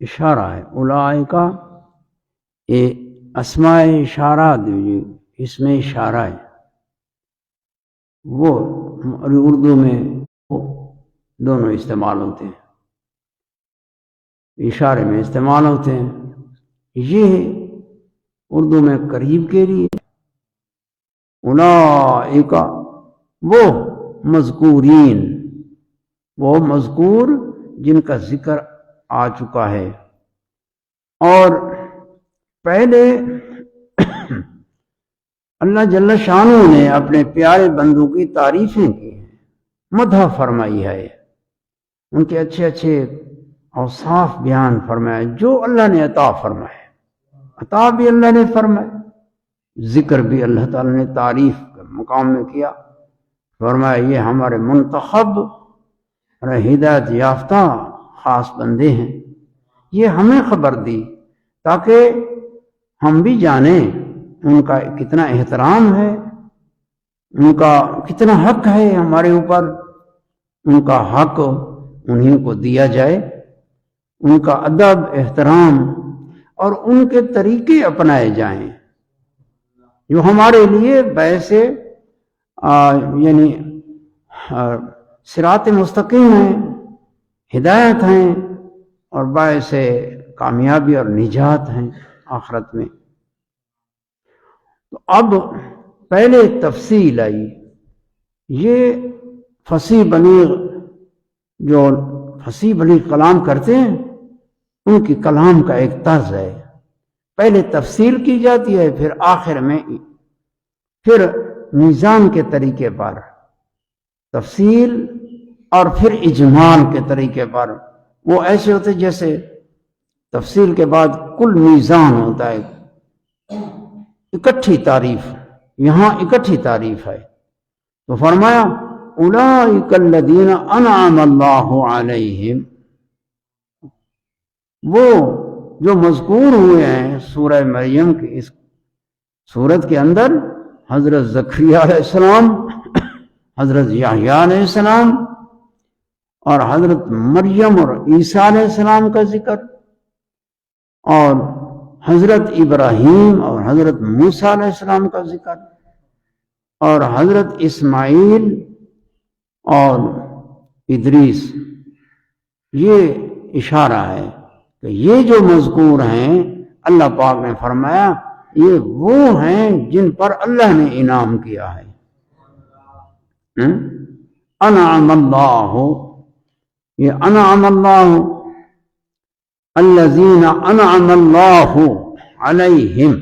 اشارہ ہے. اولئکا یہ اسماء اشارہ دیجیے، اس میں اشارہ ہے. وہ اردو میں دونوں استعمال ہوتے ہیں، اشارے میں استعمال ہوتے ہیں. یہ اردو میں قریب کے لیے. اولئکا وہ مذکورین، وہ مذکور جن کا ذکر آ چکا ہے. اور پہلے اللہ جل شانہ نے اپنے پیارے بندوں کی تعریفیں کی ہیں، مدح فرمائی ہے، ان کے اچھے اچھے اوصاف بیان فرمائے جو اللہ نے عطا فرمائے. عطا بھی اللہ نے فرمائے، ذکر بھی اللہ تعالیٰ نے تعریف کے مقام میں کیا. فرمایا یہ ہمارے منتخب اور ہدایت یافتہ خاص بندے ہیں. یہ ہمیں خبر دی تاکہ ہم بھی جانیں ان کا کتنا احترام ہے، ان کا کتنا حق ہے ہمارے اوپر. ان کا حق انہیں کو دیا جائے، ان کا ادب احترام اور ان کے طریقے اپنائے جائیں جو ہمارے لیے باعث یعنی صراط مستقیم ہیں، ہدایت ہیں اور باعث کامیابی اور نجات ہیں آخرت میں. تو اب پہلے تفصیل آئی. یہ فصیح بلیغ جو فصیح بلیغ کلام کرتے ہیں ان کی کلام کا ایک طرز ہے. پہلے تفصیل کی جاتی ہے، پھر آخر میں پھر میزان کے طریقے پر تفصیل اور پھر اجمال کے طریقے پر. وہ ایسے ہوتے جیسے تفصیل کے بعد کل میزان ہوتا ہے، اکٹھی تعریف. یہاں اکٹھی تعریف ہے. تو فرمایا اولئک الذین انعم اللہ علیہم، وہ جو مذکور ہوئے ہیں سورہ مریم کی اس سورت کے اندر، حضرت زکریا علیہ السلام، حضرت یحییٰ علیہ السلام اور حضرت مریم اور عیسیٰ علیہ السلام کا ذکر، اور حضرت ابراہیم اور حضرت موسیٰ علیہ السلام کا ذکر، اور حضرت اسماعیل اور ادریس. یہ اشارہ ہے کہ یہ جو مذکور ہیں اللہ پاک نے فرمایا یہ وہ ہیں جن پر اللہ نے انعام کیا ہے. انعم اللہ، یہ انعم اللہ، الذین انعم اللہ علیہم،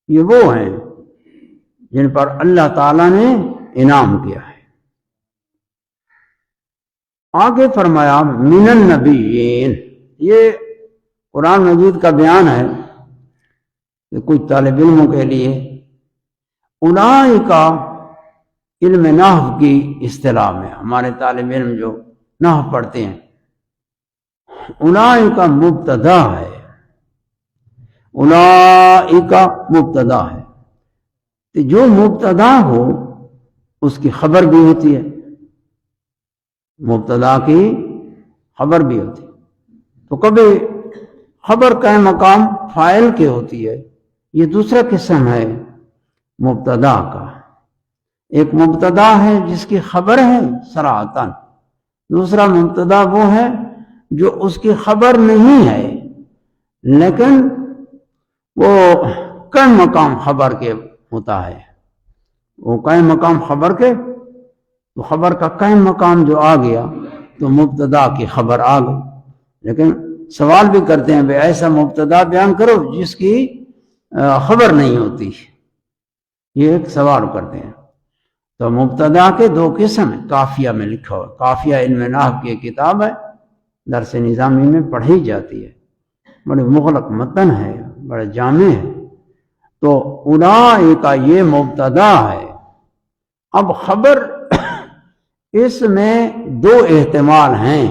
یہ وہ ہیں جن پر اللہ تعالیٰ نے انعام کیا ہے. آگے فرمایا من النبیین. یہ قرآن مجید کا بیان ہے کہ کچھ طالب علموں کے لیے اولئکا علم نحو کی اصطلاح میں، ہمارے طالب علم جو نحو پڑھتے ہیں، اولئکا مبتدا ہے، اولئکا مبتدا ہے. جو مبتدا ہو اس کی خبر بھی ہوتی ہے، مبتدا کی خبر بھی ہوتی ہے. تو کبھی خبر کا مقام فاعل کے ہوتی ہے، یہ دوسرا قسم ہے مبتدا کا. ایک مبتدا ہے جس کی خبر ہے صراحتاً، دوسرا مبتدا وہ ہے جو اس کی خبر نہیں ہے لیکن وہ قائم مقام خبر کے ہوتا ہے. وہ قائم مقام خبر کے، تو خبر کا قائم مقام جو آ گیا تو مبتدا کی خبر آ گئی. لیکن سوال بھی کرتے ہیں بھئی ایسا مبتدا بیان کرو جس کی خبر نہیں ہوتی، یہ ایک سوال کرتے ہیں. تو مبتدا کے دو قسم ہیں، کافیہ میں لکھا ہوا. کافیہ علم نحو کی کتاب ہے، درس نظامی میں پڑھی جاتی ہے، بڑے مغلق متن ہے، بڑے جامع ہے. تو اولئک یہ مبتدا ہے. اب خبر اس میں دو احتمال ہیں،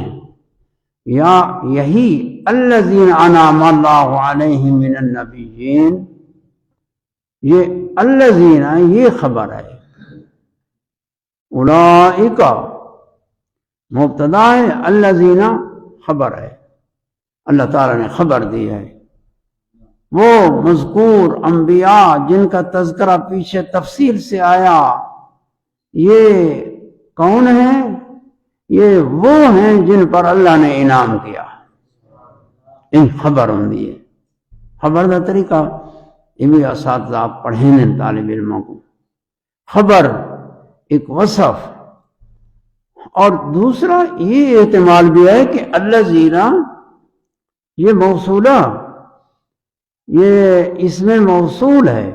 یا یہی الذین انعم اللہ علیہم من النبیین، یہ الذین یہ خبر ہے، اولئک مبتدا ہے، الذین خبر ہے. اللہ تعالیٰ نے خبر دی ہے۔ وہ مذکور انبیاء جن کا تذکرہ پیچھے تفصیل سے آیا، یہ کون ہیں؟ یہ وہ ہیں جن پر اللہ نے انعام کیا، ان خبر ہوندی ہے۔ خبر کا طریقہ یہ بھی اساتذہ آپ پڑھیں ہیں طالب علموں کو۔ خبر ایک وصف، اور دوسرا یہ احتمال بھی ہے کہ الذین، یہ موصولہ، یہ اس میں موصول ہے،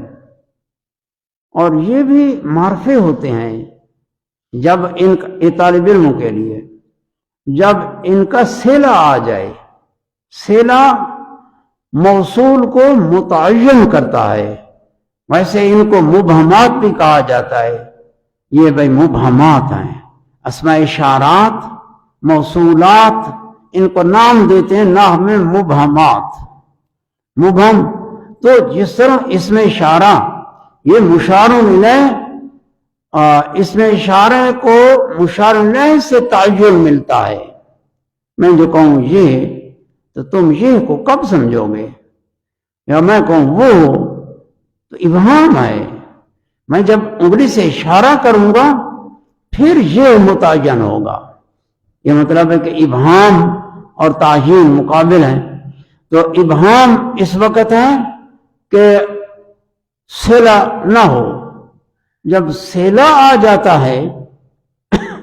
اور یہ بھی معرفے ہوتے ہیں جب ان طالب علموں کے لیے جب ان کا صلہ آ جائے۔ صلہ موصول کو متعین کرتا ہے، ویسے ان کو مبہمات بھی کہا جاتا ہے۔ یہ بھئی مبہمات ہیں، اسماء اشارات، موصولات، ان کو نام دیتے ہیں نحو میں مبہمات۔ مبہم تو جس طرح اسم اشارہ یہ مشار الیہ، اس میں اشارے کو مشار الیہ سے تعین ملتا ہے۔ میں جو کہوں یہ تو تم یہ کو کب سمجھو گے، یا میں کہوں وہ تو ابہام ہے۔ میں جب انگلی سے اشارہ کروں گا پھر یہ متعین ہوگا۔ یہ مطلب ہے کہ ابہام اور تعین مقابل ہیں۔ تو ابہام اس وقت ہے کہ صلہ نہ ہو۔ جب صلہ آ جاتا ہے،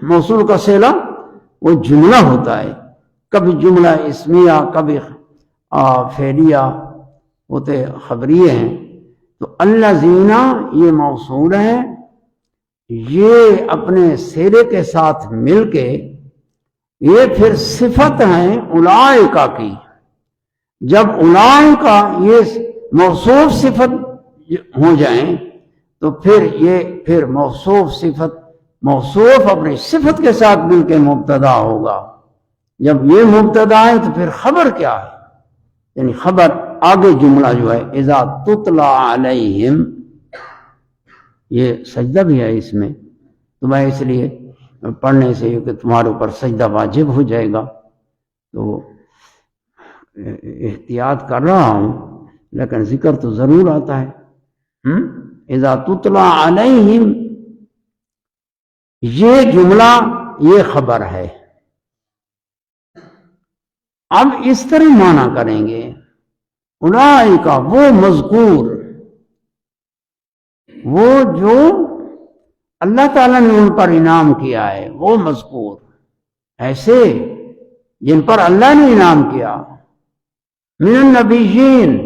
موصول کا صلہ وہ جملہ ہوتا ہے، کبھی جملہ اسمیہ، کبھی فعلیہ ہوتے خبریے ہیں۔ تو الذین یہ موصول ہے، یہ اپنے صلے کے ساتھ مل کے یہ پھر صفت ہیں اولئک کی۔ جب اولئک یہ موصوف صفت ہو جائیں تو پھر یہ پھر موصوف صفت، موصوف اپنی صفت کے ساتھ مل کے مبتدا ہوگا۔ جب یہ مبتدا ہے تو پھر خبر کیا ہے؟ یعنی خبر آگے جملہ جو ہے اذا تتلی علیہم، یہ سجدہ بھی ہے اس میں، تو میں اس لیے پڑھنے سے کہ تمہارے اوپر سجدہ واجب ہو جائے گا تو احتیاط کر رہا ہوں، لیکن ذکر تو ضرور آتا ہے۔ اذا تتلی علیہم، یہ جملہ یہ خبر ہے۔ اب اس طرح معنی کریں گے، اولئک وہ مذکور، وہ جو اللہ تعالیٰ نے ان پر انعام کیا ہے، وہ مذکور، ایسے جن پر اللہ نے انعام کیا، من النبیین،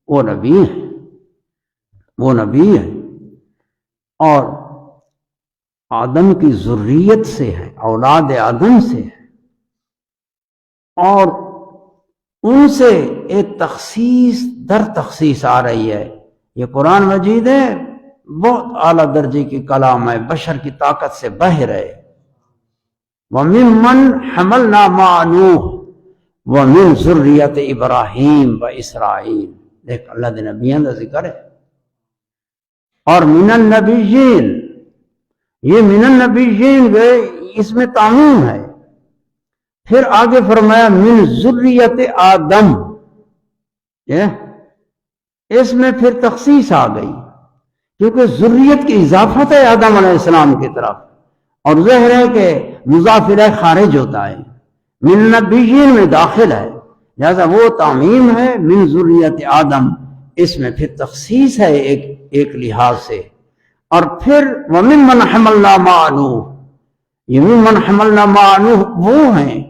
وہ نبی ہیں، وہ نبی ہیں، اور آدم کی ذریت سے ہے، اولاد آدم سے ہے، اور ان سے ایک تخصیص در تخصیص آ رہی ہے۔ یہ قرآن مجید ہے، بہت اعلیٰ درجے کی کلام ہے، بشر کی طاقت سے باہر ہے۔ وَمِمَّنْ حَمَلْنَا مَعَ نُوحٍ وَمِنْ ذُرِّيَّةِ إِبْرَاهِيمَ وَإِسْرَائِيلَ، دیکھ اللہ دے نبیان کا ذکر ہے۔ اور من النبیین، یہ من النبیین گئے، اس میں تعمیم ہے۔ پھر آگے فرمایا من ذریت آدم، اس میں پھر تخصیص آ گئی، کیونکہ ذریت کی اضافت ہے آدم علیہ السلام کی طرف، اور ظاہر ہے کہ مضاف الیہ خارج ہوتا ہے، من النبیین میں داخل ہے، لہذا وہ تعمیم ہے۔ من ذریت آدم، اس میں پھر تخصیص ہے ایک لحاظ سے۔ اور پھر وَمِمَّنْ حَمَلْنَا مَعَ نُوحٍ، یہ ممن حملنا مع نوح وہ ہیں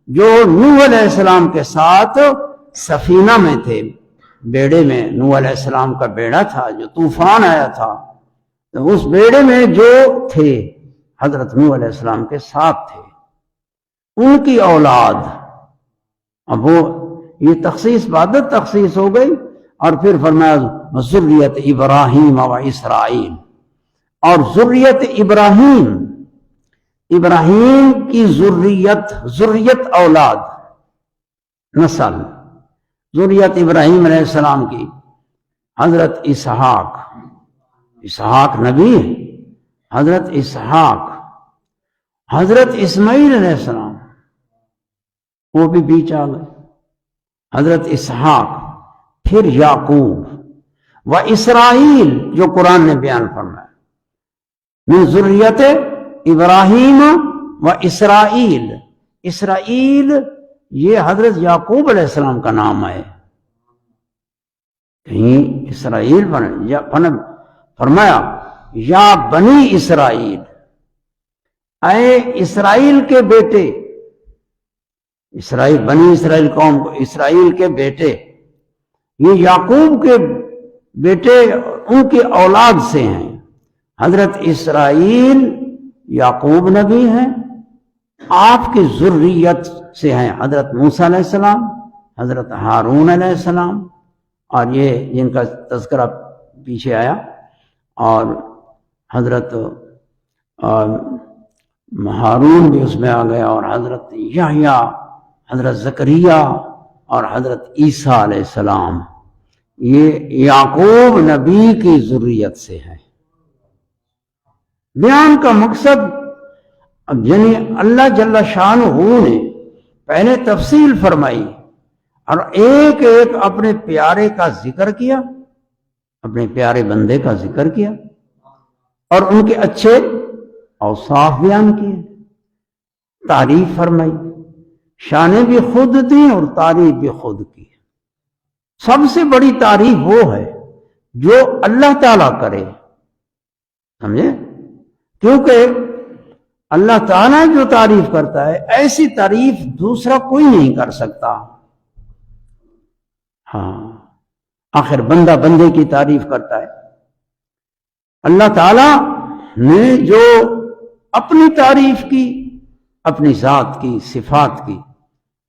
جو نوح علیہ السلام کے ساتھ سفینہ میں تھے، بیڑے میں۔ نوح علیہ السلام کا بیڑا تھا جو طوفان آیا تھا، تو اس بیڑے میں جو تھے حضرت نوح علیہ السلام کے ساتھ تھے، ان کی اولاد۔ اب وہ یہ تخصیص بعد تخصیص ہو گئی، اور پھر فرمایا ذریت ابراہیم و اسرائیل، اور ذریت ابراہیم، ابراہیم کی ذریت اولاد، نسل، ذریت ابراہیم علیہ السلام کی حضرت اسحاق، اسحاق نبی ہے، حضرت اسحاق، حضرت اسماعیل علیہ السلام، وہ بھی بیچ آ گئے، حضرت اسحاق، پھر یعقوب و اسرائیل جو قرآن نے بیان فرمایا، من ذریت ابراہیم و اسرائیل. اسرائیل یہ حضرت یعقوب علیہ السلام کا نام ہے. کہیں اسرائیل فرمایا یا بنی اسرائیل، اے اسرائیل کے بیٹے. اسرائیل بنی اسرائیل قوم کو، اسرائیل کے بیٹے، یہ یعقوب کے بیٹے ان کی اولاد سے ہیں. حضرت اسرائیل یعقوب نبی ہیں، آپ کی ذریت سے ہیں حضرت موسیٰ علیہ السلام، حضرت ہارون علیہ السلام، اور یہ جن کا تذکرہ پیچھے آیا، اور حضرت ہارون بھی اس میں آ گیا، اور حضرت یحییٰ، حضرت زکریا اور حضرت عیسیٰ علیہ السلام. یہ یعقوب نبی کی ذریت سے ہے. بیان کا مقصد اب یعنی اللہ جل شانہ نے پہلے تفصیل فرمائی اور ایک ایک اپنے پیارے کا ذکر کیا، اپنے پیارے بندے کا ذکر کیا، اور ان کے اچھے اوصاف بیان کیے، تعریف فرمائی، شانیں بھی خود دی اور تعریف بھی خود کی. سب سے بڑی تعریف وہ ہے جو اللہ تعالیٰ کرے، سمجھے؟ کیونکہ اللہ تعالیٰ جو تعریف کرتا ہے ایسی تعریف دوسرا کوئی نہیں کر سکتا. ہاں، آخر بندہ بندے کی تعریف کرتا ہے. اللہ تعالیٰ نے جو اپنی تعریف کی، اپنی ذات کی، صفات کی،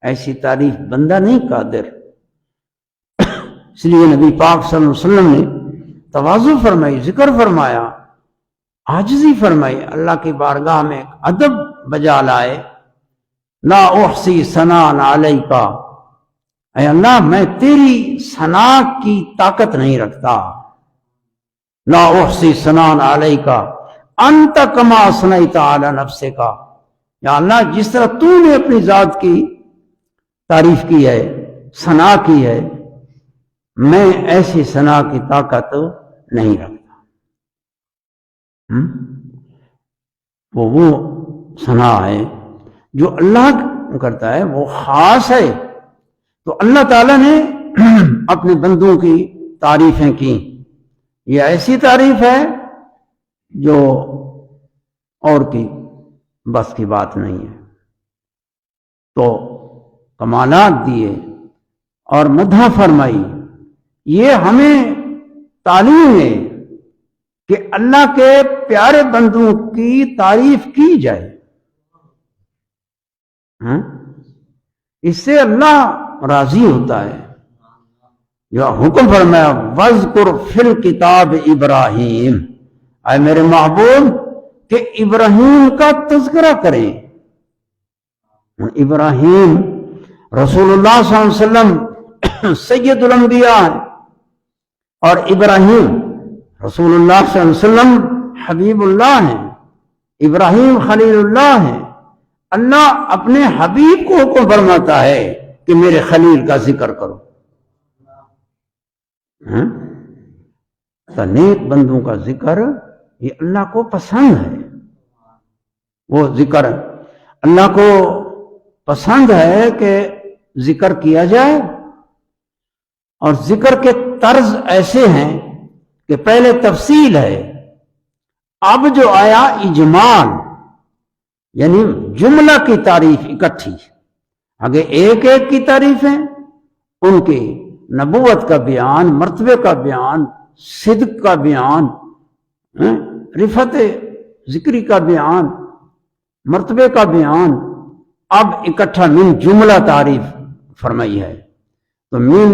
ایسی تعریف بندہ نہیں قادر. اس لیے نبی پاک صلی اللہ علیہ وسلم نے تواضع فرمائی، ذکر فرمایا، عاجزی فرمائی، اللہ کی بارگاہ میں ادب بجا لائے. لا احصی ثناء علیک، اے اللہ میں تیری ثنا کی طاقت نہیں رکھتا. لا احصی ثناء علیک انت کما اثنیت علی نفسک، یا اللہ جس طرح تو نے اپنی ذات کی تعریف کی ہے، ثنا کی ہے، میں ایسی ثنا کی طاقت نہیں رکھتا. وہ ثنا ہے جو اللہ کرتا ہے، وہ خاص ہے. تو اللہ تعالیٰ نے اپنے بندوں کی تعریفیں کی. یہ ایسی تعریف ہے جو اور کی بس کی بات نہیں ہے. تو کمالات دیے اور مدح فرمائی. یہ ہمیں تعلیم ہے کہ اللہ کے پیارے بندوں کی تعریف کی جائے. اس سے اللہ راضی ہوتا ہے. جو حکم فرمایا وَاذْكُرْ فِي الْكِتَابِ ابراہیم، اے میرے محبوب کہ ابراہیم کا تذکرہ کریں. ابراہیم رسول اللہ صلی اللہ علیہ وسلم سید الانبیاء ہیں، اور ابراہیم رسول اللہ صلی اللہ علیہ وسلم حبیب اللہ ہیں، ابراہیم خلیل اللہ ہیں. اللہ اپنے حبیب کو حکم فرماتا ہے کہ میرے خلیل کا ذکر کرو. تو نیک بندوں کا ذکر یہ اللہ کو پسند ہے. وہ ذکر اللہ کو پسند ہے کہ ذکر کیا جائے. اور ذکر کے طرز ایسے ہیں کہ پہلے تفصیل ہے، اب جو آیا اجمال، یعنی جملہ کی تعریف اکٹھی. آگے ایک ایک کی تعریفیں، ان کی نبوت کا بیان، مرتبے کا بیان، صدق کا بیان، رفعت ذکری کا بیان، مرتبے کا بیان، اب اکٹھا من جملہ تعریف فرمائی ہے. تو من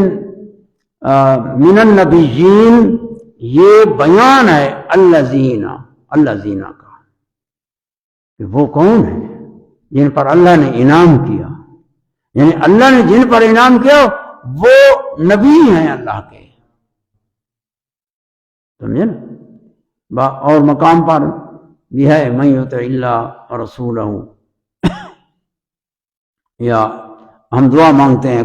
النبیین یہ بیان ہے الذین کا، کہ وہ کون ہیں جن پر اللہ نے انعام کیا. یعنی اللہ نے جن پر انعام کیا وہ نبی ہیں اللہ کے. سمجھے نا؟ اور مقام پر بھی ہے من یطع اللہ ورسولہ، یا ہم دعا مانگتے ہیں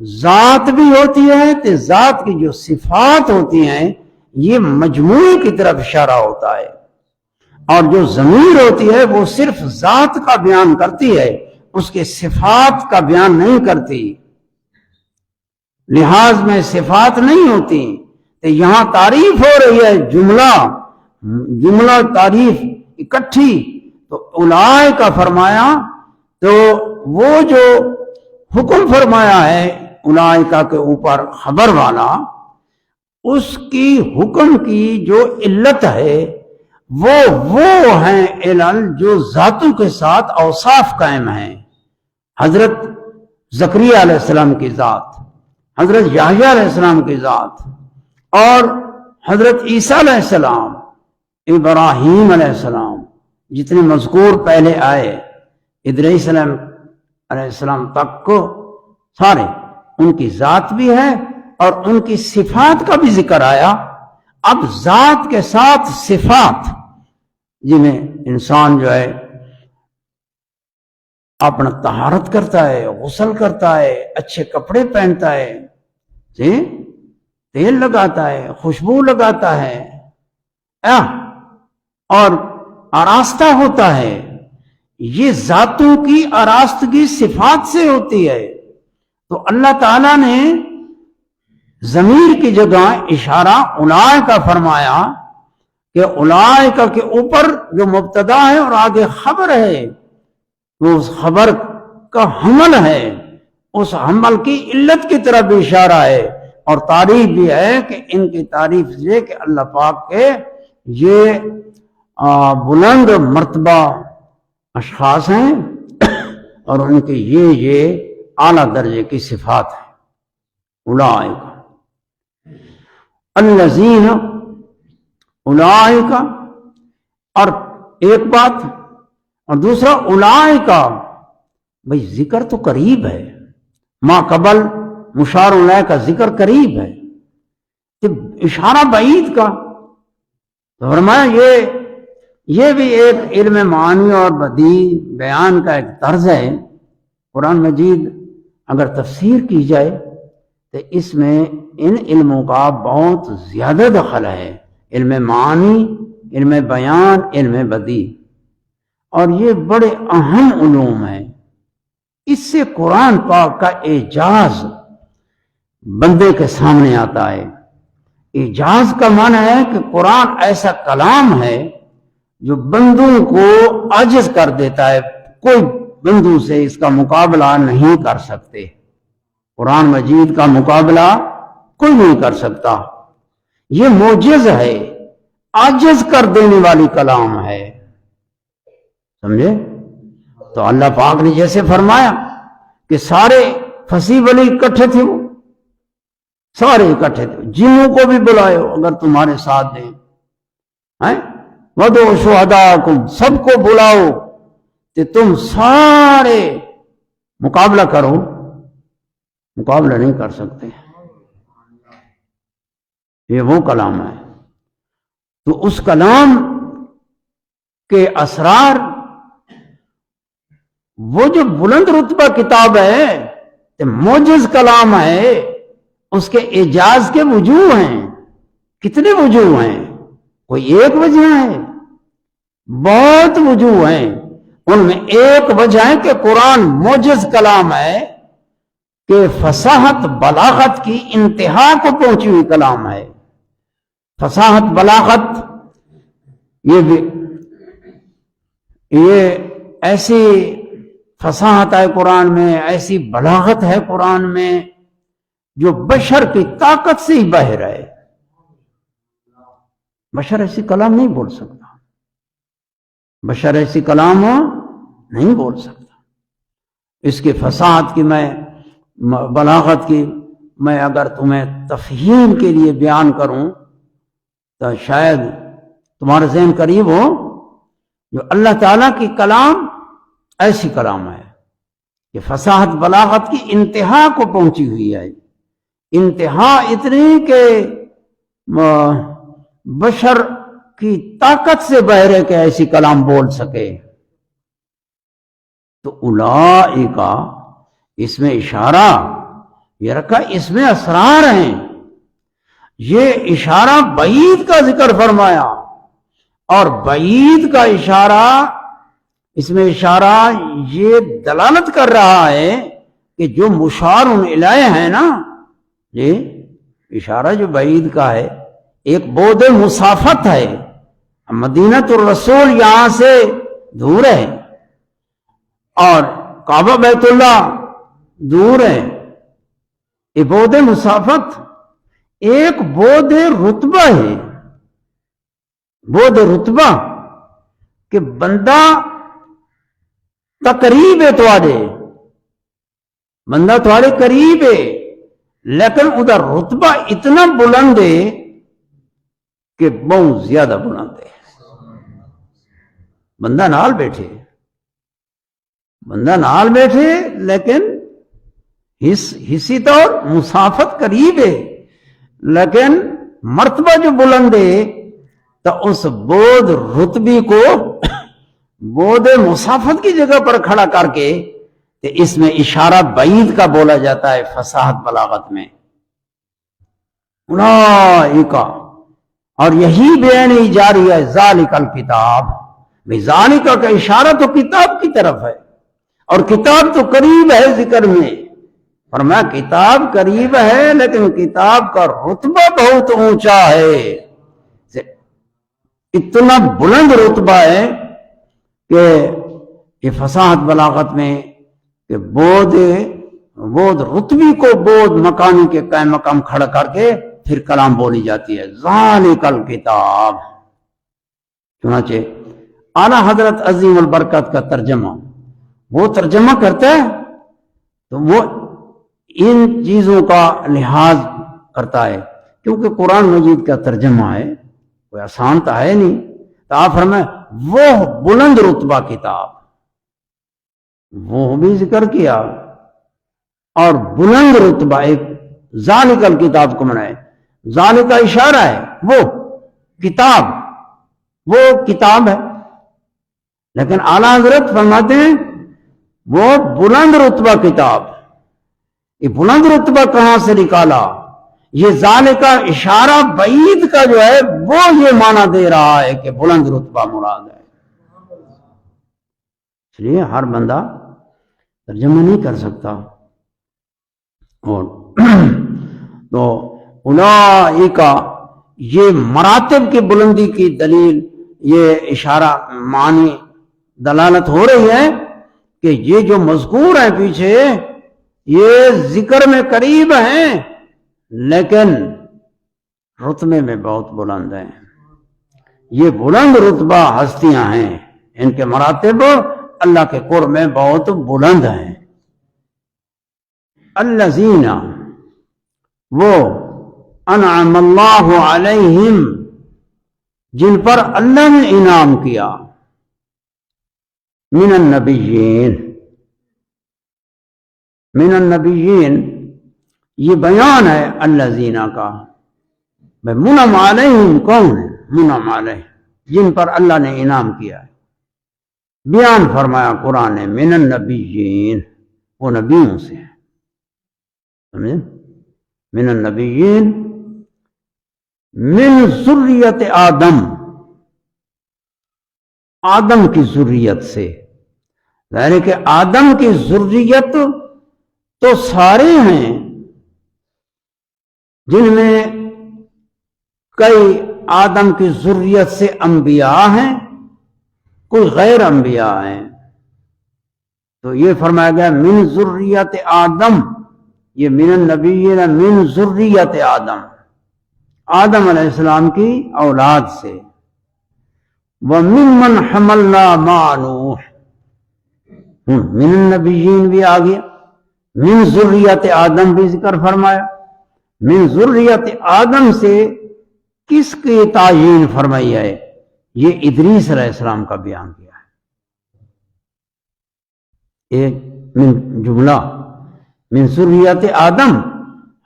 ذات بھی ہوتی ہے تو ذات کی جو صفات ہوتی ہیں یہ مجموعے کی طرف اشارہ ہوتا ہے، اور جو ضمیر ہوتی ہے وہ صرف ذات کا بیان کرتی ہے، اس کے صفات کا بیان نہیں کرتی، لحاظ میں صفات نہیں ہوتی۔ تو یہاں تعریف ہو رہی ہے، جملہ تعریف اکٹھی، تو اولائے کا فرمایا، تو وہ جو حکم فرمایا ہے اولائکا کے اوپر خبر والا، اس کی حکم کی جو علت ہے وہ ہیں علل جو ذاتوں کے ساتھ اوصاف قائم ہیں۔ حضرت زکریا علیہ السلام کی ذات، حضرت یحییٰ علیہ السلام کی ذات، اور حضرت عیسیٰ علیہ السلام، ابراہیم علیہ السلام، جتنے مذکور پہلے آئے ادریس علیہ السلام تک کو، سارے ان کی ذات بھی ہے اور ان کی صفات کا بھی ذکر آیا۔ اب ذات کے ساتھ صفات، جنہیں انسان جو ہے اپنا طہارت کرتا ہے، غسل کرتا ہے، اچھے کپڑے پہنتا ہے، تیل لگاتا ہے، خوشبو لگاتا ہے، اور آراستہ ہوتا ہے، یہ ذاتوں کی آراستگی صفات سے ہوتی ہے۔ تو اللہ تعالیٰ نے ضمیر کی جگہ اشارہ اولائکا فرمایا کہ اولائکا کے اوپر جو مبتدا ہے اور آگے خبر ہے، وہ اس خبر کا حمل ہے، اس حمل کی علت کی طرف بھی اشارہ ہے، اور تعریف بھی ہے کہ ان کی تعریف یہ کہ اللہ پاک کے یہ بلند مرتبہ اشخاص ہیں اور ان کے یہ اعلیٰ درجے کی صفات ہیں۔ اولئک الذین، اولئک، اور ایک بات، اور دوسرا اولئک، بھئی ذکر تو قریب ہے، ما قبل مشار الیہ کا ذکر قریب ہے، کہ اشارہ بعید کا، تو فرمایا یہ بھی ایک علم معانی اور بدیع بیان کا ایک طرز ہے۔ قرآن مجید اگر تفسیر کی جائے تو اس میں ان علموں کا بہت زیادہ دخل ہے، علم معانی، علم بیان، علم بدیع، اور یہ بڑے اہم علوم ہیں۔ اس سے قرآن پاک کا اعجاز بندے کے سامنے آتا ہے۔ اعجاز کا معنی ہے کہ قرآن ایسا کلام ہے جو بندوں کو عاجز کر دیتا ہے، کوئی بندوں سے اس کا مقابلہ نہیں کر سکتے، قرآن مجید کا مقابلہ کوئی نہیں کر سکتا، یہ معجز ہے، عاجز کر دینے والی کلام ہے، سمجھے؟ تو اللہ پاک نے جیسے فرمایا کہ سارے فصیح ولی اکٹھے تھے، وہ سارے اکٹھے تھے، جنوں کو بھی بلائے اگر تمہارے ساتھ دیں، وَدْعُوا شُهَدَاءَكُمْ، سب کو بلاؤ کہ تم سارے مقابلہ کرو، مقابلہ نہیں کر سکتے، یہ وہ کلام ہے۔ تو اس کلام کے اسرار، وہ جو بلند رتبہ کتاب ہے، تو معجز کلام ہے، اس کے اعجاز کے وجوہ ہیں، کتنے وجوہ ہیں؟ کوئی ایک وجہ ہے؟ بہت وجوہ ہیں، ان میں ایک وجہ ہے کہ قرآن معجز کلام ہے، کہ فصاحت بلاغت کی انتہا کو پہنچی ہوئی کلام ہے۔ فصاحت بلاغت، یہ ایسی فصاحت ہے قرآن میں، ایسی بلاغت ہے قرآن میں جو بشر کی طاقت سے ہی باہر ہے۔ بشر ایسی کلام نہیں بول سکتا، بشر ایسی کلام نہیں بول سکتا۔ اس کی فصاحت کی، میں بلاغت کی، میں اگر تمہیں تفہیم کے لیے بیان کروں تو شاید تمہارے ذہن قریب ہو، جو اللہ تعالیٰ کی کلام ایسی کلام ہے کہ فصاحت بلاغت کی انتہا کو پہنچی ہوئی ہے، انتہا اتنی کہ بشر کی طاقت سے باہر ہے کہ ایسی کلام بول سکے۔ تو اولئک، اس میں اشارہ یہ رکھا، اس میں اسرار ہیں. یہ اشارہ بعید کا ذکر فرمایا، اور بعید کا اشارہ، اس میں اشارہ یہ دلالت کر رہا ہے کہ جو مشار الیہ ہے نا، یہ اشارہ جو بعید کا ہے، ایک بعد مسافت ہے. مدینۃ الرسول یہاں سے دور ہے اور کعبہ بیت اللہ دور ہے. یہ بعد مسافت ایک بعد رتبہ ہے. بعد رتبہ کہ بندہ تقریب ہے، بندہ تھوڑے قریب ہے، لیکن ادھر رتبہ اتنا بلند ہے کہ بہت زیادہ بلند ہے. بندہ نال بیٹھے لیکن حصی طور مسافت قریب ہے، لیکن مرتبہ جو بلند ہے، تو اس بود رتبی کو بود مسافت کی جگہ پر کھڑا کر کے اس میں اشارہ بعید کا بولا جاتا ہے فصاحت بلاغت میں. اولئک، اور یہی بیان جاری ہے، ذالک الکتاب. ذالک کا اشارہ تو کتاب کی طرف ہے، اور کتاب تو قریب ہے ذکر میں. فرمایا کتاب قریب ہے، لیکن کتاب کا رتبہ بہت اونچا ہے. اتنا بلند رتبہ ہے کہ یہ فصاحت بلاغت میں کہ بود رتبی کو بود مکانی کے قائم مقام کھڑا کر کے پھر کلام بولی جاتی ہے. ذالک الکتاب. چنانچہ اعلیٰ حضرت عظیم البرکت کا ترجمہ وہ ترجمہ کرتا ہے تو وہ ان چیزوں کا لحاظ کرتا ہے، کیونکہ قرآن مجید کا ترجمہ ہے، کوئی آسان تو ہے نہیں. تو آپ فرمائیں وہ بلند رتبہ کتاب، وہ بھی ذکر کیا، اور بلند رتبہ ایک ذالک الکتاب کو منائے. ذالک کا اشارہ ہے، وہ کتاب ہے، لیکن اعلیٰ حضرت فرماتے ہیں وہ بلند رتبہ کتاب. یہ بلند رتبہ کہاں سے نکالا؟ یہ ذالک کا اشارہ بعید کا جو ہے وہ یہ معنی دے رہا ہے کہ بلند رتبہ مراد ہے. اس لیے ہر بندہ ترجمہ نہیں کر سکتا. اور تو اولئک، یہ مراتب کی بلندی کی دلیل، یہ اشارہ معنی دلالت ہو رہی ہے کہ یہ جو مذکور ہیں پیچھے یہ ذکر میں قریب ہیں، لیکن رتبے میں بہت بلند ہیں. یہ بلند رتبہ ہستیاں ہیں، ان کے مراتب اللہ کے قرب میں بہت بلند ہیں. الذین، وہ انعم اللہ علیہم، جن پر اللہ نے انعام کیا، من النبیین. من النبیین یہ بیان ہے الذین کا. منعم علیہم کون ہے؟ منعم علیہ، جن پر اللہ نے انعام کیا ہے. بیان فرمایا قرآن نے من النبیین، وہ نبیوں سے ہے. سمجھے؟ من النبیین من ذریت آدم، آدم کی ذریت سے. ظاہر ہے کہ آدم کی ذریت تو سارے ہیں، جن میں کئی آدم کی ذریت سے انبیاء ہیں، کوئی غیر انبیاء ہیں. تو یہ فرمایا گیا من ذریت آدم، یہ من النبیین من ذریت آدم، آدم علیہ السلام کی اولاد سے. وَمِمَّنْ حَمَلْنَا مَعَ نُوحٍ، من النبیین بھی آ گیا، من ذریت آدم بھی ذکر فرمایا. من ذریت آدم سے کس کی تعیین فرمائی ہے؟ یہ ادریس علیہ السلام کا بیان کیا ہے. ایک من جملہ من ذریت آدم،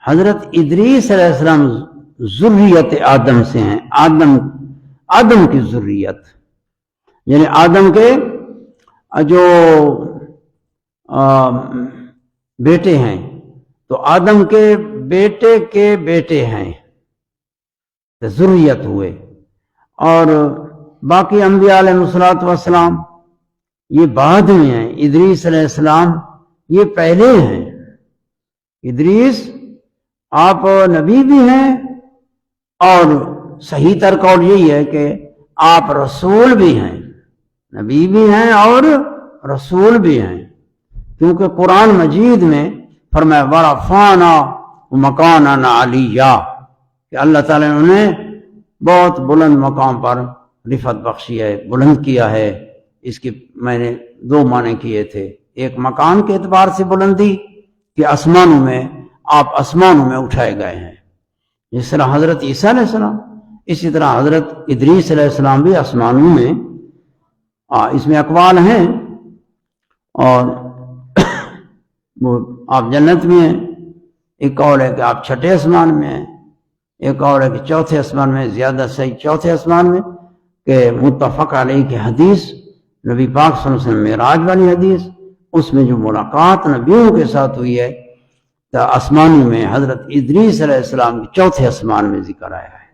حضرت ادریس علیہ السلام ذریت آدم سے ہیں. آدم کی ذریت، یعنی آدم کے جو بیٹے ہیں، تو تو آدم کے بیٹے ہیں، ذریت ہوئے، اور باقی انبیاء علیہ السلام یہ بعد میں ہیں۔ ادریس علیہ السلام یہ پہلے ہیں۔ ادریس آپ نبی بھی ہیں، اور صحیح تر قول یہی ہے کہ آپ رسول بھی ہیں، نبی بھی ہیں اور رسول بھی ہیں، کیونکہ قرآن مجید میں فرمایا وَرَفَعْنَا مَكَانًا عَلِيًّا کہ اللہ تعالیٰ نے انہیں بہت بلند مقام پر رفعت بخشی ہے، بلند کیا ہے۔ اس کی میں نے دو معنی کیے تھے، ایک مکان کے اعتبار سے بلندی کہ آسمانوں میں آپ آسمانوں میں اٹھائے گئے ہیں، جس طرح حضرت عیسیٰ علیہ السلام، اسی طرح حضرت ادریس علیہ السلام بھی آسمانوں میں، اس میں اقوال ہیں، اور وہ آپ جنت میں ہیں۔ ایک قول ہے کہ آپ چھٹے آسمان میں ہیں، ایک اور ہے کہ چوتھے آسمان میں، زیادہ صحیح چوتھے آسمان میں، کہ متفق علیہ کی حدیث نبی پاک صلی اللہ علیہ وسلم معراج والی حدیث، اس میں جو ملاقات نبیوں کے ساتھ ہوئی ہے تو آسمانوں میں حضرت ادریس علیہ السلام کی چوتھے آسمان میں ذکر آیا ہے،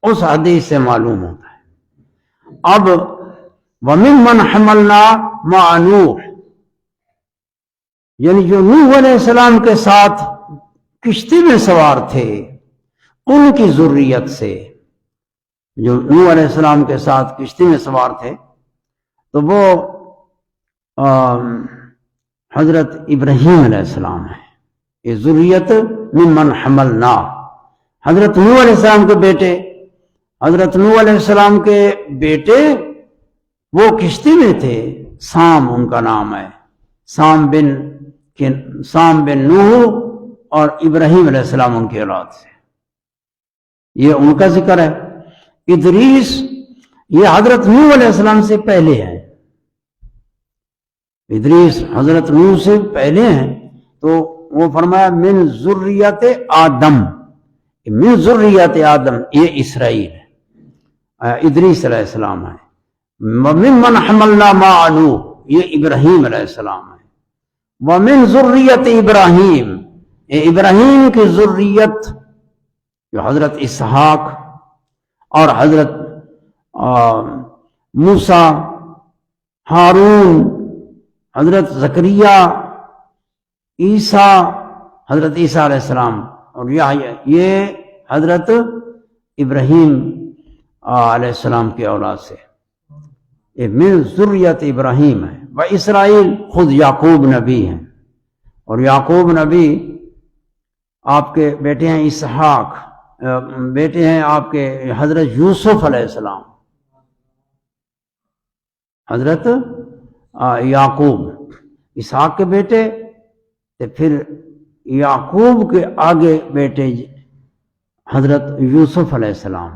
اس حدیث سے معلوم ہوتا ہے۔ اب وَمِمَّنْ حَمَلْنَا مَعَ نُوحٍ، یعنی جو نوح علیہ السلام کے ساتھ کشتی میں سوار تھے ان کی ذریت سے، جو نوح علیہ السلام کے ساتھ کشتی میں سوار تھے تو وہ حضرت ابراہیم علیہ السلام ہے، یہ ذریت ممن حملنا، حضرت نوح علیہ السلام کے بیٹے، حضرت نوح علیہ السلام کے بیٹے وہ کشتی میں تھے، سام ان کا نام ہے، سام بن نوح، اور ابراہیم علیہ السلام ان کی اولاد سے، یہ ان کا ذکر ہے۔ ادریس یہ حضرت نوح علیہ السلام سے پہلے ہیں، ادریس حضرت نوح سے پہلے ہیں، تو وہ فرمایا من ذریت آدم، من ذریت آدم یہ اسرائیل ہے، ادریس علیہ السلام ہے۔ وَمِمَّنْ حَمَلْنَا مَعَ نُوحٍ یہ ابراہیم علیہ السلام ہے۔ وَمِن ذُرِّيَّةِ ابراہیم، یہ ابراہیم کی ذریت جو حضرت اسحاق اور حضرت موسیٰ، ہارون، حضرت زکریا، عیسیٰ، حضرت عیسیٰ علیہ السلام اور یہ حضرت ابراہیم علیہ السلام کے اولاد سے، یہ من ذریت ابراہیم ہے۔ و اسرائیل خود یعقوب نبی ہیں، اور یعقوب نبی آپ کے بیٹے ہیں اسحاق، بیٹے ہیں آپ کے حضرت یوسف علیہ السلام، حضرت یعقوب اسحاق کے بیٹے، تو پھر یعقوب کے آگے بیٹے حضرت یوسف علیہ السلام،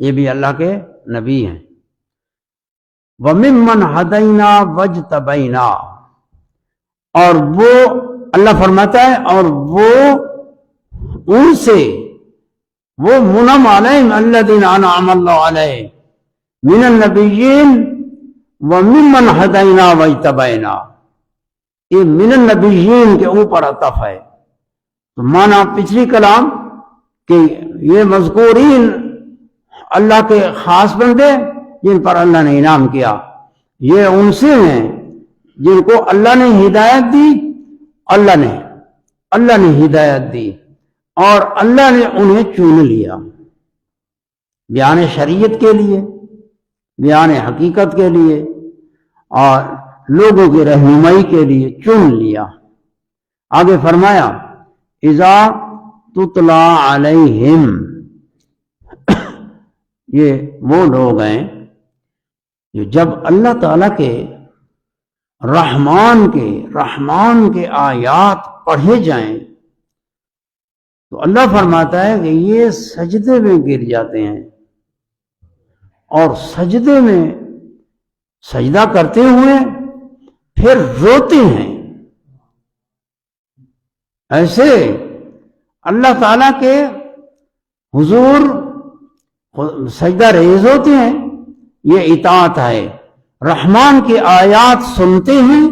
یہ بھی اللہ کے نبی ہیں۔ وَمِمَّنْ هَدَيْنَا وَاجْتَبَيْنَا، اور وہ اللہ فرماتا ہے اور وہ ان سے، وہ منعم علیہم الذین انعم اللہ علیہم من النبیین وَمِمَّنْ هَدَيْنَا وَاجْتَبَيْنَا، یہ من النبیین کے اوپر عطف ہے، تو مانا پچھلی کلام کہ یہ مذکورین اللہ کے خاص بندے جن پر اللہ نے انعام کیا، یہ ان سے ہیں جن کو اللہ نے ہدایت دی، اللہ نے ہدایت دی اور اللہ نے انہیں چن لیا بیان شریعت کے لیے، بیان حقیقت کے لیے اور لوگوں کی رہنمائی کے لیے چن لیا۔ آگے فرمایا اذا تتلا علیہم، یہ وہ لوگ ہیں جو جب اللہ تعالیٰ کے رحمان کے آیات پڑھے جائیں تو اللہ فرماتا ہے کہ یہ سجدے میں گر جاتے ہیں اور سجدے میں سجدہ کرتے ہوئے پھر روتے ہیں۔ ایسے اللہ تعالیٰ کے حضور سجدہ ریز ہوتے ہیں، یہ اطاعت ہے۔ رحمان کی آیات سنتے ہیں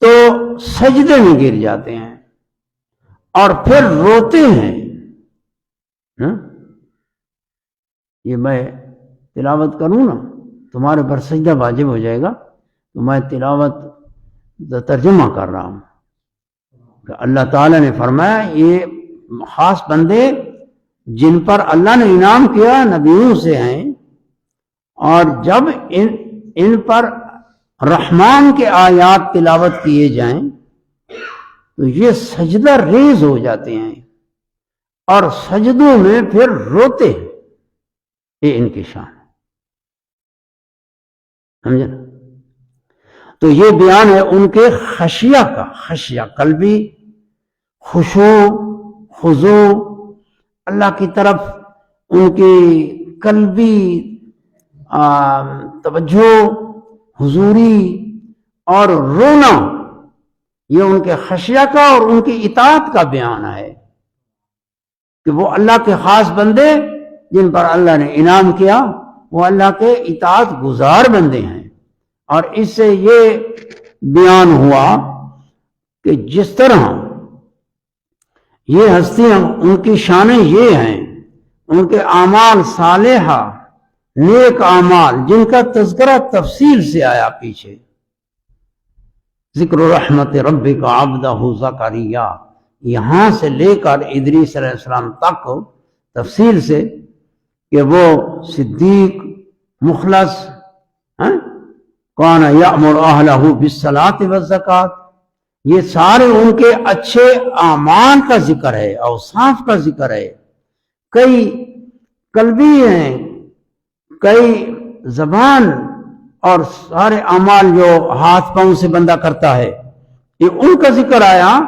تو سجدے میں گر جاتے ہیں، اور پھر روتے ہیں. یہ میں تلاوت کروں نا تمہارے پر سجدہ واجب ہو جائے گا، تو میں تلاوت ترجمہ کر رہا ہوں کہ اللہ تعالیٰ نے فرمایا یہ خاص بندے جن پر اللہ نے انعام کیا نبیوں سے ہیں، اور جب ان پر رحمان کے آیات تلاوت کیے جائیں تو یہ سجدہ ریز ہو جاتے ہیں اور سجدوں میں پھر روتے ہیں. یہ ان کی شان ہے، سمجھے نا؟ تو یہ بیان ہے ان کے خشیہ کا، خشیہ قلبی، خشوع خضوع، اللہ کی طرف ان کی قلبی توجہ، حضوری اور رونا، یہ ان کے خشیہ کا اور ان کی اطاعت کا بیان ہے کہ وہ اللہ کے خاص بندے جن پر اللہ نے انعام کیا وہ اللہ کے اطاعت گزار بندے ہیں. اور اس سے یہ بیان ہوا کہ جس طرح یہ ہستیاں ان کی شانیں یہ ہیں، ان کے اعمال صالحہ نیک اعمال جن کا تذکرہ تفصیل سے آیا پیچھے، ذکر رحمت ربک عبدہ زکریا، یہاں سے لے کر ادریس علیہ السلام تک تفصیل سے کہ وہ صدیق مخلص کون یأمر اہلہ بالصلاۃ والزکاۃ، یہ سارے ان کے اچھے اعمال کا ذکر ہے، اوصاف کا ذکر ہے. کئی قلبی ہیں، کئی زبان، اور سارے اعمال جو ہاتھ پاؤں سے بندہ کرتا ہے یہ ان کا ذکر آیا.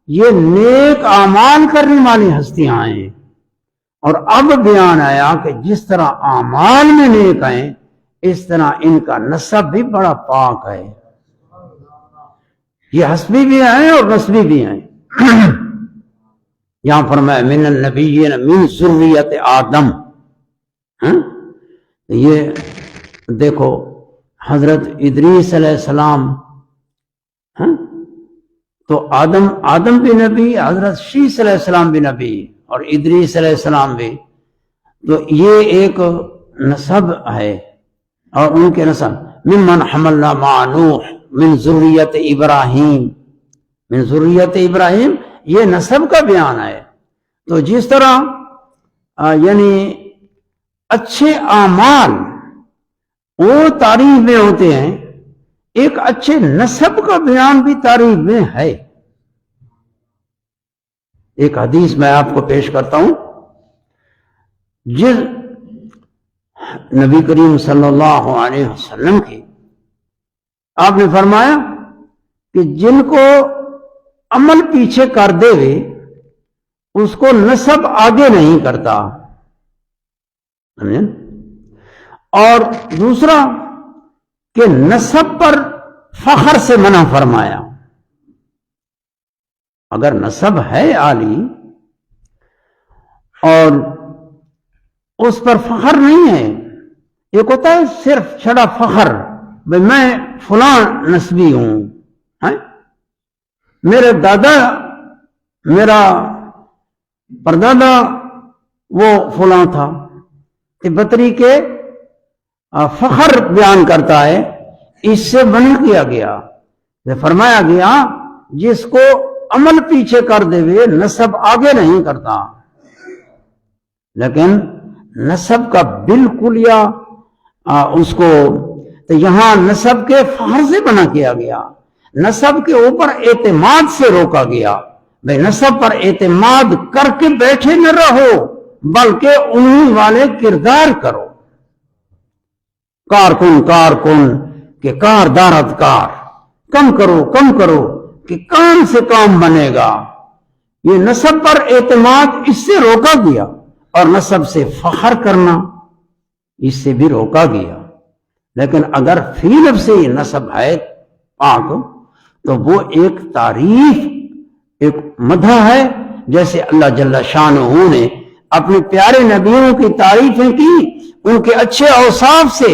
یہ نیک اعمال کرنے والی ہستیاں ہیں. اور اب بیان آیا کہ جس طرح اعمال میں نیک ہیں اس طرح ان کا نسب بھی بڑا پاک ہے. یہ حسبی بھی ہیں اور نسبی بھی ہیں. یہاں فرمایا من النبیین من ذریت آدم. یہ دیکھو حضرت ادریس علیہ السلام تو آدم بھی نبی، حضرت شیس علیہ السلام بھی نبی، اور ادریس علیہ السلام بھی. تو یہ ایک نسب ہے. اور ان کے نسب ممن حملنا مع نوح من ذریت ابراہیم، من ذریت ابراہیم، یہ نسب کا بیان ہے. تو جس طرح یعنی اچھے اعمال وہ تعریف میں ہوتے ہیں، ایک اچھے نسب کا بیان بھی تعریف میں ہے. ایک حدیث میں آپ کو پیش کرتا ہوں. جس نبی کریم صلی اللہ علیہ وسلم کی آپ نے فرمایا کہ جن کو عمل پیچھے کر دے اس کو نسب آگے نہیں کرتا. سمجھیں؟ اور دوسرا کہ نسب پر فخر سے منع فرمایا. اگر نسب ہے عالی اور اس پر فخر نہیں ہے، ایک ہوتا ہے صرف چھڑا فخر، بھئی میں فلاں نسبی ہوں، میرے دادا میرا پردادا وہ فلاں تھا، تبتری کے فخر بیان کرتا ہے. اس سے منع کیا گیا، فرمایا گیا جس کو عمل پیچھے کر دے نسب آگے نہیں کرتا. لیکن نسب کا بالکل یا اس کو تو یہاں نسب کے فخر سے منع کیا گیا، نسب کے اوپر اعتماد سے روکا گیا. بھئی نسب پر اعتماد کر کے بیٹھے نہ رہو بلکہ انہی والے کردار کرو. کارکن کہ کار دارت کار، کم کرو کہ کام سے کام بنے گا. یہ نسب پر اعتماد اس سے روکا گیا، اور نسب سے فخر کرنا اس سے بھی روکا گیا. لیکن اگر فی نفس سے نسب ہے پاک تو وہ ایک تعریف، ایک مدح ہے. جیسے اللہ جل شانہ نے اپنے پیارے نبیوں کی تعریفیں کی ان کے اچھے اوصاف سے،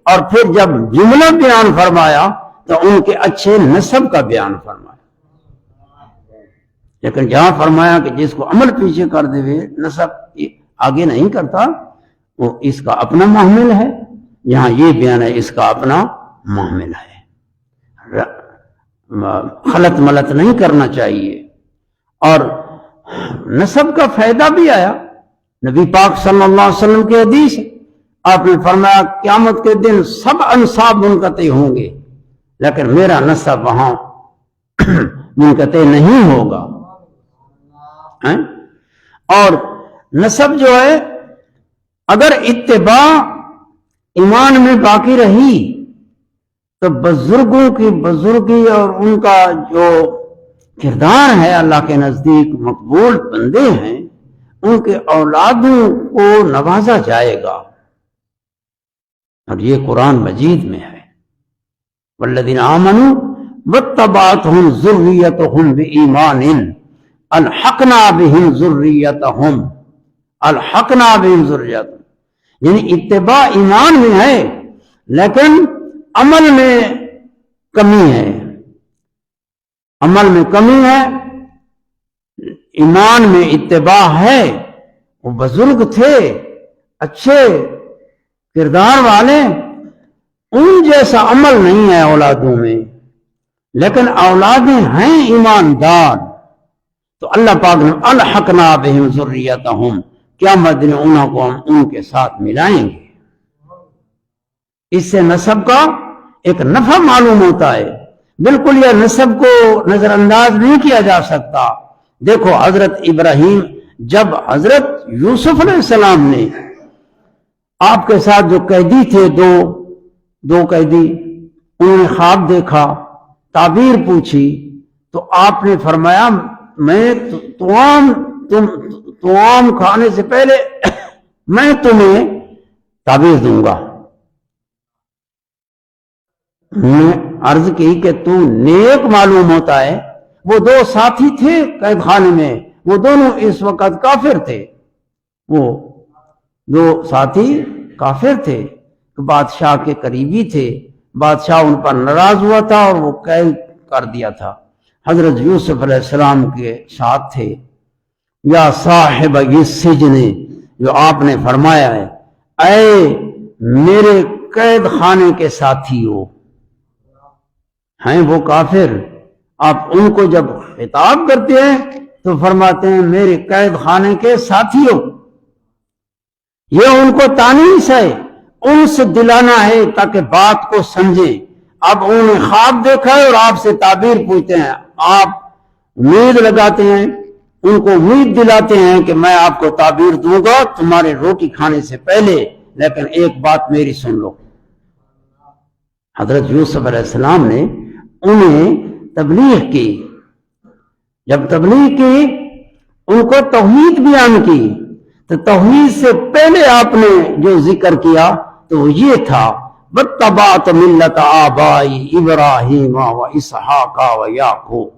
اور پھر جب جملہ بیان فرمایا تو ان کے اچھے نسب کا بیان فرمایا. لیکن جہاں فرمایا کہ جس کو عمل پیچھے کر دے نسب آگے نہیں کرتا وہ اس کا اپنا محمل ہے، یہاں یہ بیان ہے اس کا اپنا محمل ہے، خلط ملط نہیں کرنا چاہیے۔ اور نسب کا فائدہ بھی آیا، نبی پاک صلی اللہ علیہ وسلم کی حدیث، آپ نے فرمایا قیامت کے دن سب انساب منقطع ہوں گے لیکن میرا نسب وہاں منقطع نہیں ہوگا۔ اور نسب جو ہے اگر اتباع ایمان میں باقی رہی تو بزرگوں کی بزرگی اور ان کا جو کردار ہے اللہ کے نزدیک مقبول بندے ہیں، ان کے اولادوں کو نوازا جائے گا، اور یہ قرآن مجید میں ہے۔ والذین آمنوا واتبعتهم ذریتهم بایمان الحقنا بهم ذریتهم، الحقنا بهم ذریتهم، یعنی اتباع ایمان میں ہے لیکن عمل میں کمی ہے، عمل میں کمی ہے، ایمان میں اتباع ہے، وہ بزرگ تھے اچھے کردار والے، ان جیسا عمل نہیں ہے اولادوں میں، لیکن اولادیں ہیں ایماندار، تو اللہ پاک نے الحقنا بہم ذریتہم، قیامت دن انہوں کو ہم ان کے ساتھ ملائیں گے۔ اس سے نسب کا ایک نفع معلوم ہوتا ہے، بالکل یہ نسب کو نظر انداز نہیں کیا جا سکتا۔ دیکھو حضرت ابراہیم، جب حضرت یوسف علیہ السلام نے آپ کے ساتھ جو قیدی تھے، دو قیدی، انہوں نے خواب دیکھا، تعبیر پوچھی، تو آپ نے فرمایا میں توام کھانے سے پہلے میں تمہیں تعبیر دوں گا۔ نے عرض کی کہ تو نیک معلوم ہوتا ہے۔ وہ دو ساتھی تھے قید خانے میں، وہ دونوں اس وقت کافر تھے، وہ دو ساتھی کافر تھے، بادشاہ کے قریبی تھے، بادشاہ ان پر ناراض ہوا تھا اور وہ قید کر دیا تھا۔ حضرت یوسف علیہ السلام کے ساتھ تھے۔ یا صاحب السجن، جو آپ نے فرمایا ہے اے میرے قید خانے کے ساتھی ہو، ہیں وہ کافر، آپ ان کو جب خطاب کرتے ہیں تو فرماتے ہیں میرے قید خانے کے ساتھی ہو، یہ ان کو تانیث ہے، ان سے دلانا ہے تاکہ بات کو سمجھیں۔ اب انہوں نے خواب دیکھا ہے اور آپ سے تعبیر پوچھتے ہیں، آپ امید لگاتے ہیں، ان کو امید دلاتے ہیں کہ میں آپ کو تعبیر دوں گا تمہارے روٹی کھانے سے پہلے، لیکن ایک بات میری سن لو۔ حضرت یوسف علیہ السلام نے انہیں تبلیغ کی، جب تبلیغ کی ان کو توحید بیان کی، تو توحید سے پہلے آپ نے جو ذکر کیا تو وہ یہ تھا وَاتَّبَعْتُ مِلَّةَ آبَائِي إِبْرَاهِيمَ وَإِسْحَاقَ وَيَعْقُوبَ،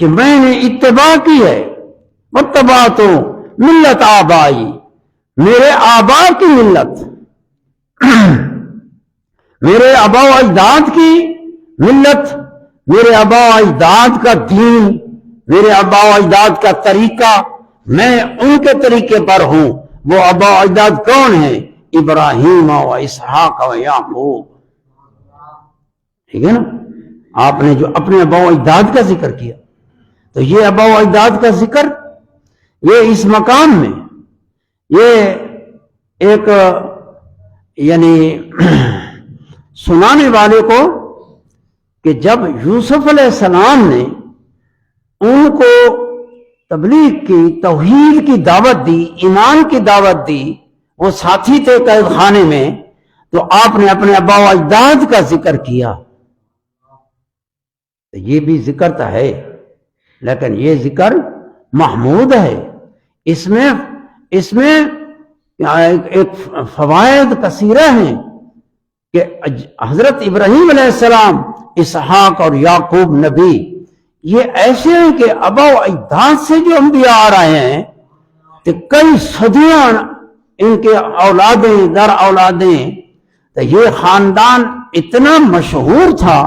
کہ میں نے اتباع کی ہے، وَاتَّبَعْتُ مِلَّةَ آبَائِي، میرے آبا کی ملت، میرے آبا و اجداد کی ملت، میرے آبا و اجداد کا دین، میرے آبا و اجداد کا طریقہ، میں ان کے طریقے پر ہوں۔ وہ آبا و اجداد کون ہیں؟ ابراہیم و اسحاق و یعقوب، ٹھیک ہے نا؟ آپ نے جو اپنے آبا و اجداد کا ذکر کیا، تو یہ آبا و اجداد کا ذکر یہ اس مقام میں یہ ایک یعنی سنانے والے کو کہ جب یوسف علیہ السلام نے ان کو تبلیغ کی، توحید کی دعوت دی، ایمان کی دعوت دی، وہ ساتھی تھے قید خانے میں، تو آپ نے اپنے آبا و اجداد کا ذکر کیا۔ تو یہ بھی ذکر تو ہے، لیکن یہ ذکر محمود ہے، اس میں ایک فوائد کثیرہ ہیں کہ حضرت ابراہیم علیہ السلام، اسحاق اور یعقوب نبی، یہ ایسے ہیں کہ آبا و اجداد سے جو انبیاء آ رہے ہیں تو کئی صدیاں ان کے اولادیں در اولادیں، تو یہ خاندان اتنا مشہور تھا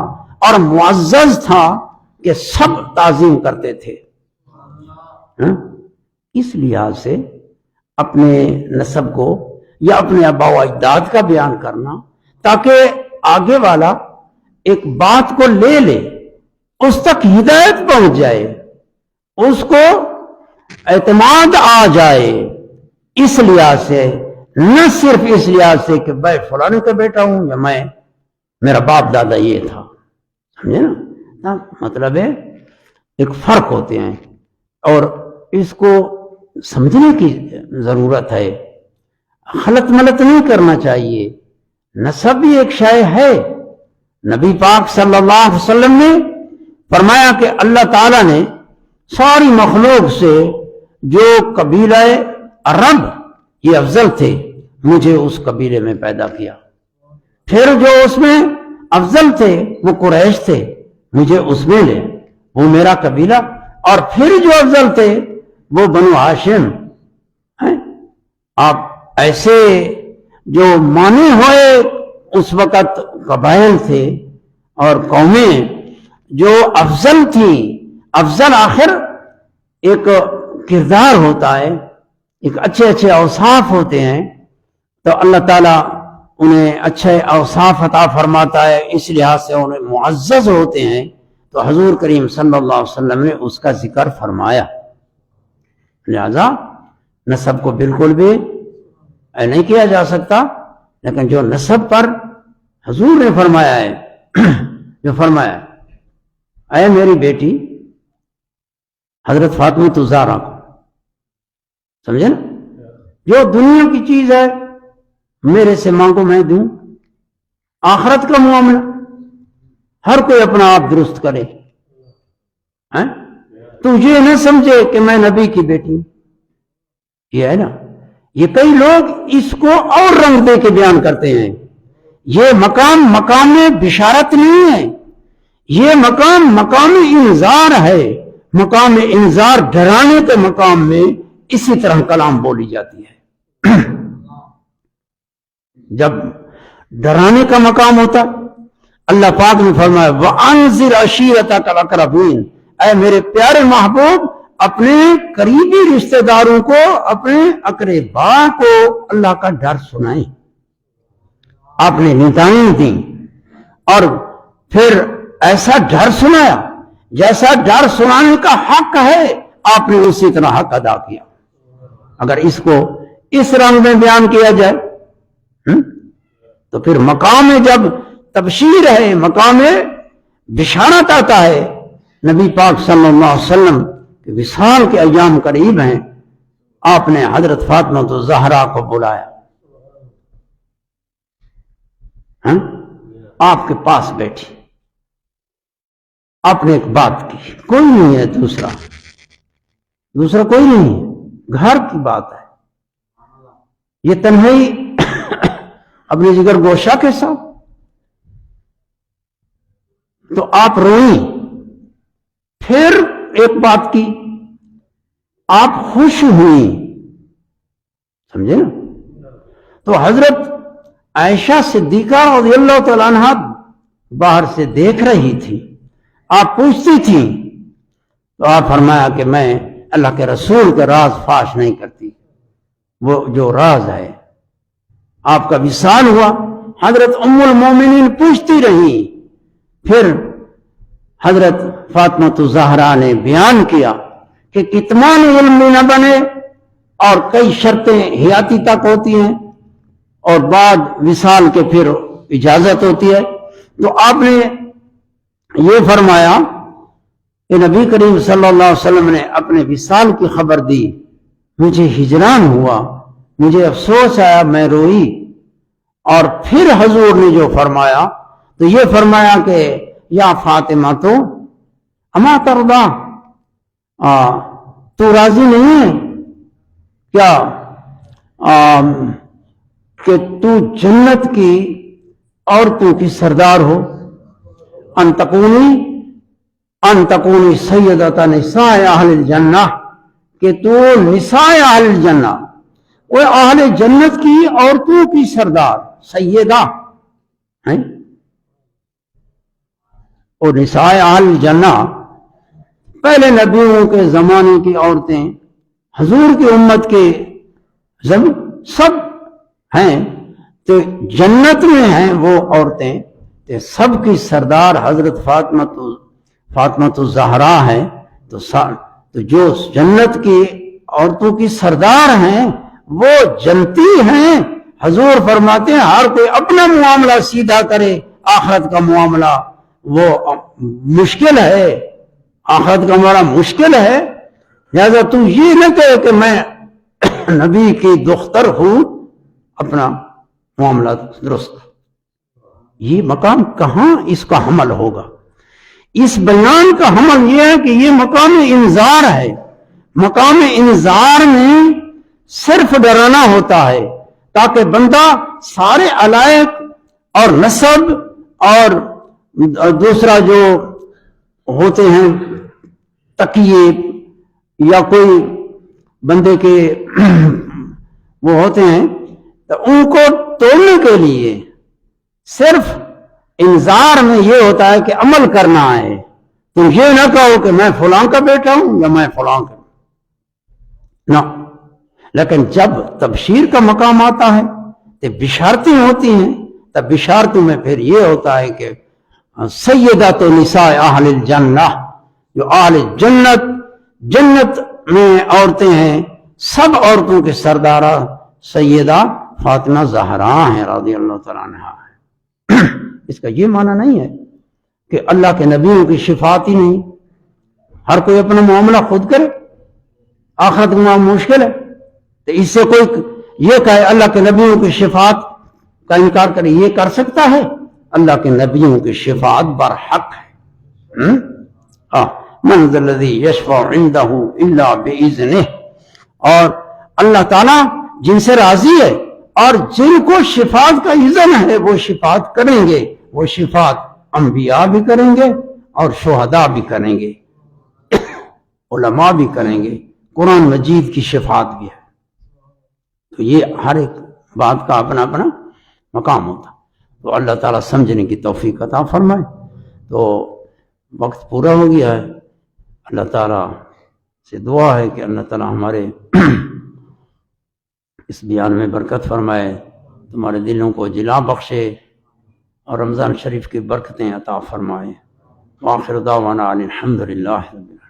اور معزز تھا کہ سب تعظیم کرتے تھے. اس لحاظ سے اپنے نسب کو یا اپنے آباء و اجداد کا بیان کرنا تاکہ آگے والا ایک بات کو لے لے، اس تک ہدایت پہنچ جائے، اس کو اعتماد آ جائے، اس لحاظ سے، نہ صرف اس لحاظ سے کہ میں فلانے کا بیٹا ہوں یا میرا باپ دادا یہ تھا. سمجھے نا؟ مطلب ہے ایک فرق ہوتے ہیں اور اس کو سمجھنے کی ضرورت ہے. خلط ملط نہیں کرنا چاہیے. نسب بھی ایک شے ہے. نبی پاک صلی اللہ علیہ وسلم نے فرمایا کہ اللہ تعالیٰ نے ساری مخلوق سے جو قبیلہ عرب یہ افضل تھے، مجھے اس قبیلے میں پیدا کیا. پھر جو اس میں افضل تھے وہ قریش تھے، مجھے اس میں لے، وہ میرا قبیلہ. اور پھر جو افضل تھے وہ بنو ہاشم ہیں. آپ ایسے جو مانے ہوئے اس وقت قبائل تھے اور قومیں جو افضل تھیں. افضل آخر ایک کردار ہوتا ہے، ایک اچھے اوصاف ہوتے ہیں، تو اللہ تعالیٰ انہیں اچھے اوصاف عطا فرماتا ہے، اس لحاظ سے انہیں معزز ہوتے ہیں. تو حضور کریم صلی اللہ علیہ وسلم نے اس کا ذکر فرمایا. لہذا نسب کو بالکل بھی نہیں کیا جا سکتا، لیکن جو نسب پر حضور نے فرمایا ہے، جو فرمایا اے میری بیٹی حضرت فاطمہ الزہرا کو، سمجھے نا، جو دنیا کی چیز ہے میرے سے مانگو میں دوں. آخرت کا معاملہ ہر کوئی اپنا آپ درست کرے. تو یہ نہ سمجھے کہ میں نبی کی بیٹی ہوں. یہ ہے نا، یہ کئی لوگ اس کو اور رنگ دے کے بیان کرتے ہیں. یہ مقام بشارت نہیں ہے، یہ مقام انذار ہے. مقام انذار ڈرانے کے مقام میں اسی طرح کلام بولی جاتی ہے. جب ڈرانے کا مقام ہوتا، اللہ پاک نے فرمایا وَأَنذِرْ عَشِيرَتَكَ الْأَقْرَبِينَ، اے میرے پیارے محبوب اپنے قریبی رشتہ داروں کو، اپنے اقربا کو اللہ کا ڈر سنائیں. آپ نے ندائیں دیں اور پھر ایسا ڈر سنایا جیسا ڈر سنانے کا حق ہے، آپ نے اسی طرح حق ادا کیا. اگر اس کو اس رنگ میں بیان کیا جائے تو پھر مقام جب تبشیر ہے، مقام بشارت آتا ہے. نبی پاک صلی اللہ علیہ وسلم کے وصال کے ایام قریب ہیں، آپ نے حضرت فاطمہ الزہرا کو بلایا، آپ کے پاس بیٹھی، آپ نے ایک بات کی. کوئی نہیں ہے دوسرا کوئی نہیں ہے، گھر کی بات ہے. یہ تنہائی اپنے جگر گوشہ کے ساتھ. تو آپ روئیں. پھر ایک بات کی، آپ خوش ہوئیں. سمجھے نا؟ تو حضرت عائشہ صدیقہ رضی اللہ تعالیٰ عنہ باہر سے دیکھ رہی تھی. آپ پوچھتی تھیں تو آپ فرمایا کہ میں اللہ کے رسول کے راز فاش نہیں کرتی. وہ جو راز ہے، آپ کا وصال ہوا. حضرت ام المومنین پوچھتی رہی. پھر حضرت فاطمہ الزہرا نے بیان کیا کہ کتمان علم نہ بنے اور کئی شرطیں حیاتی تک ہوتی ہیں اور بعد وصال کے پھر اجازت ہوتی ہے. تو آپ نے یہ فرمایا کہ نبی کریم صلی اللہ علیہ وسلم نے اپنے وصال کی خبر دی، مجھے ہجران ہوا، مجھے افسوس آیا، میں روئی. اور پھر حضور نے جو فرمایا تو یہ فرمایا کہ یا فاطمہ تو اما ترضا، تو راضی نہیں ہے کیا کہ تو جنت کی عورتوں کی سردار ہو؟ ان تکونی سیدۃ نساء اہل الجنہ، کہ تو نساء اہل الجنہ، وہ اہل جنت کی عورتوں کی سردار سیدہ ہیں. اور نساء اہل الجنہ پہلے نبیوں کے زمانے کی عورتیں، حضور کی امت کے سب ہیں، تو جنت میں ہیں وہ عورتیں، تو سب کی سردار حضرت فاطمہ الزہرا ہے، تو جو جنت کی عورتوں کی سردار ہیں وہ جنتی ہیں۔ حضور فرماتے ہیں ہر کوئی اپنا معاملہ سیدھا کرے، آخرت کا معاملہ وہ مشکل ہے، آخرت کا معاملہ مشکل ہے، لہذا تم یہ نہ کہے کہ میں نبی کی دختر ہوں، اپنا معاملہ درست۔ یہ مقام کہاں اس کا حمل ہوگا؟ اس بیان کا حمل یہ ہے کہ یہ مقام انذار ہے۔ مقام انذار میں صرف ڈرانا ہوتا ہے تاکہ بندہ سارے علائق اور نسب اور دوسرا جو ہوتے ہیں تقیے یا کوئی بندے کے وہ ہوتے ہیں، تو ان کو توڑنے کے لیے صرف انذار میں یہ ہوتا ہے کہ عمل کرنا ہے۔ تم یہ نہ کہو کہ میں فلاں کا بیٹا ہوں یا میں فلاں کا نہ، لیکن جب تبشیر کا مقام آتا ہے تو بشارتیں ہوتی ہیں، تب بشارتوں میں پھر یہ ہوتا ہے کہ سیدات نساء اہل الجنہ، جو اہل جنت میں عورتیں ہیں، سب عورتوں کے سردارہ سیدہ فاطمہ زہرا ہیں رضی اللہ تعالیٰ عنہا ہے۔ اس کا یہ معنی نہیں ہے کہ اللہ کے نبیوں کی شفاعت ہی نہیں، ہر کوئی اپنا معاملہ خود کرے، آخرت کا معاملہ مشکل ہے، تو اس سے کوئی یہ کہے اللہ کے نبیوں کی شفاعت کا انکار کرے، یہ کر سکتا ہے؟ اللہ کے نبیوں کی شفاعت برحق ہے۔ من ذا الذی یشفع عندہ الا باذنہ، اور اللہ تعالیٰ جن سے راضی ہے اور جن کو شفاعت کا اذن ہے وہ شفاعت کریں گے، وہ شفاعت انبیاء بھی کریں گے اور شہداء بھی کریں گے، علماء بھی کریں گے، قرآن مجید کی شفاعت بھی ہے۔ تو یہ ہر ایک بات کا اپنا اپنا مقام ہوتا، تو اللہ تعالیٰ سمجھنے کی توفیق عطا فرمائے۔ تو وقت پورا ہو گیا ہے، اللہ تعالیٰ سے دعا ہے کہ اللہ تعالیٰ ہمارے اس بیان میں برکت فرمائے، تمہارے دلوں کو جلا بخشے اور رمضان شریف کی برکتیں عطا فرمائے۔ وآخر دعوانا الحمدللہ رب العالمین۔